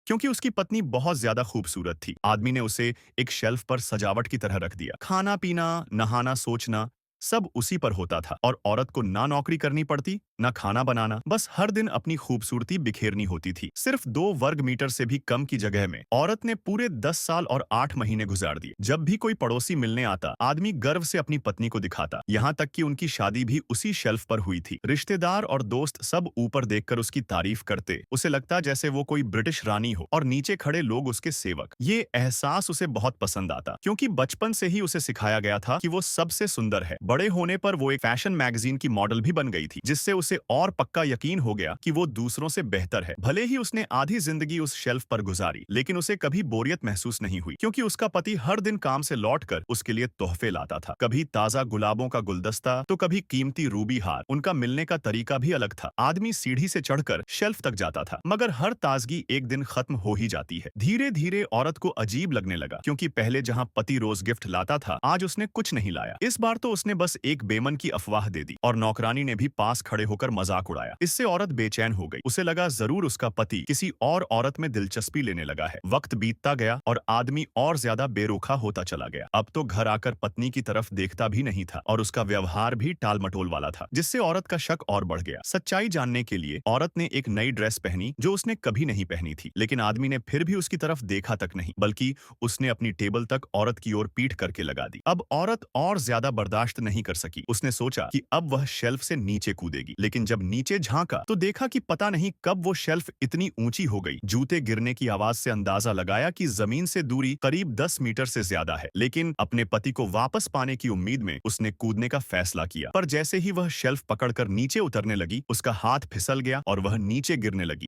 क्योंकि उसकी पत्नी बहुत ज्यादा खूबसूरत थी। आदमी ने उसे एक शेल्फ पर सजावट की तरह रख दिया। खाना पीना, नहाना, सोचना सब उसी पर होता था और औरत को ना नौकरी करनी पड़ती ना खाना बनाना, बस हर दिन अपनी खूबसूरती बिखेरनी होती थी। सिर्फ 2 वर्ग मीटर से भी कम की जगह में औरत ने पूरे 10 साल और 8 महीने गुजार दिए। जब भी कोई पड़ोसी मिलने आता, आदमी गर्व से अपनी पत्नी को दिखाता। यहाँ तक कि उनकी शादी भी उसी शेल्फ पर हुई थी। रिश्तेदार और दोस्त सब ऊपर देखकर उसकी तारीफ करते। उसे लगता जैसे वो कोई ब्रिटिश रानी हो और नीचे खड़े लोग उसके सेवक। ये एहसास उसे बहुत पसंद आता, क्योंकि बचपन से ही उसे सिखाया गया था कि वो सबसे सुंदर है। बड़े होने पर वो एक फैशन मैगजीन की मॉडल भी बन गई थी, जिससे उसे और पक्का यकीन हो गया कि वो दूसरों से बेहतर है। भले ही उसने आधी जिंदगी उस शेल्फ पर गुजारी, लेकिन उसे कभी बोरियत महसूस नहीं हुई, क्योंकि उसका पति हर दिन काम से लौटकर उसके लिए तोहफे लाता था। कभी ताजा गुलाबों का गुलदस्ता, तो कभी कीमती रूबी हार। उनका मिलने का तरीका भी अलग था। आदमी सीढ़ी से चढ़कर शेल्फ तक जाता था, मगर हर ताजगी एक दिन खत्म हो ही जाती है। धीरे धीरे औरत को अजीब लगने लगा, क्योंकि पहले जहां पति रोज गिफ्ट लाता था, आज उसने कुछ नहीं लाया। इस बार तो उसने बस एक बेमन की अफवाह दे दी और नौकरानी ने भी पास खड़े होकर मजाक उड़ाया। इससे औरत बेचैन हो गई। उसे लगा जरूर उसका पति किसी और औरत में दिलचस्पी लेने लगा है। वक्त बीतता गया और आदमी और ज्यादा बेरुखा होता चला गया। अब तो घर आकर पत्नी की तरफ देखता भी नहीं था और उसका व्यवहार भी टालमटोल वाला था, जिससे औरत का शक और बढ़ गया। सच्चाई जानने के लिए औरत ने एक नई ड्रेस पहनी जो उसने कभी नहीं पहनी थी, लेकिन आदमी ने फिर भी उसकी तरफ देखा तक नहीं, बल्कि उसने अपनी टेबल तक औरत की ओर पीठ करके लगा दी। अब औरत और ज्यादा बर्दाश्त नहीं कर सकी। उसने सोचा कि अब वह शेल्फ से नीचे कूदेगी, लेकिन जब नीचे झांका तो देखा कि पता नहीं कब वो शेल्फ इतनी ऊंची हो गई। जूते गिरने की आवाज से अंदाजा लगाया कि जमीन से दूरी करीब 10 मीटर से ज्यादा है, लेकिन अपने पति को वापस पाने की उम्मीद में उसने कूदने का फैसला किया। पर जैसे ही वह शेल्फ पकड़कर नीचे उतरने लगी, उसका हाथ फिसल गया और वह नीचे गिरने लगी।